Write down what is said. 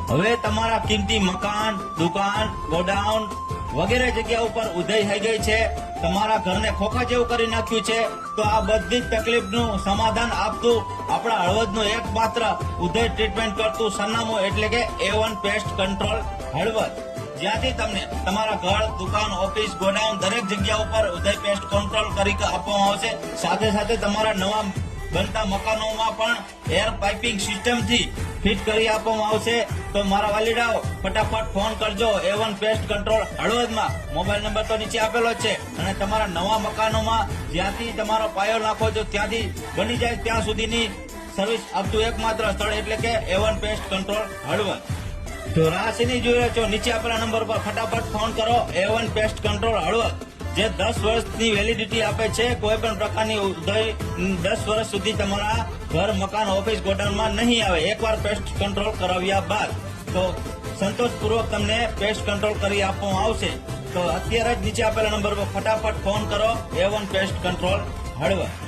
હવે તમારા કિંમતી મકાન, દુકાન, ગોડાઉન વગેરે જગ્યા ઉપર ઉધઈ થઈ ગઈ છે, તમારા ઘરને ખોખા જેવું કરી નાખ્યું છે, તો આ બધી જ તકલીફનું સમાધાન આપતું આપણા હળવદનું એકમાત્ર ઉધઈ ટ્રીટમેન્ટ કરતું સરનામું એટલે કે A1 પેસ્ટ કંટ્રોલ હળવદ, જ્યાંથી તમને તમારા ઘર, દુકાન, ઓફિસ, ગોડાઉન દરેક જગ્યા ઉપર ઉધઈ પેસ્ટ કંટ્રોલ કરી આપવામાં આવશે। સાથે સાથે તમારા નવા બનતા મકાનોમાં પણ એર પાઇપિંગ સિસ્ટમથી ફિટ કરી આપવામાં આવશે। તો મારા વાલીડાઓ ફટાફટ ફોન કરજો A1 પેસ્ટ કંટ્રોલ હળવદમાં, મોબાઈલ નંબર તો નીચે આપેલો જ છે, અને તમારા નવા મકાનોમાં જ્યાંથી તમારો પાયો નાખો છો ત્યાંથી બની જાય ત્યાં સુધીની સર્વિસ આપતું એકમાત્ર સ્થળ એટલે કે A1 પેસ્ટ કંટ્રોલ હળવદ। તો રાહ શેની જોઈ રહ્યા છો? નીચે આપેલા નંબર પર ફટાફટ ફોન કરો A1 પેસ્ટ કંટ્રોલ હળવદ, જે 10 વર્ષની વેલિડિટી આપે છે। કોઈ પણ પ્રકારની ઉધઈ 10 વર્ષ સુધી તમારા ઘર, મકાન, ઓફિસ, ગોડાઉનમાં નહીં આવે એકવાર પેસ્ટ કંટ્રોલ કરાવ્યા બાદ। તો સંતોષપૂર્વક તમને પેસ્ટ કંટ્રોલ કરી આપવામાં આવશે। તો અત્યારે જ નીચે આપેલા નંબર પર ફટાફટ ફોન કરો A1 પેસ્ટ કંટ્રોલ હળવદ।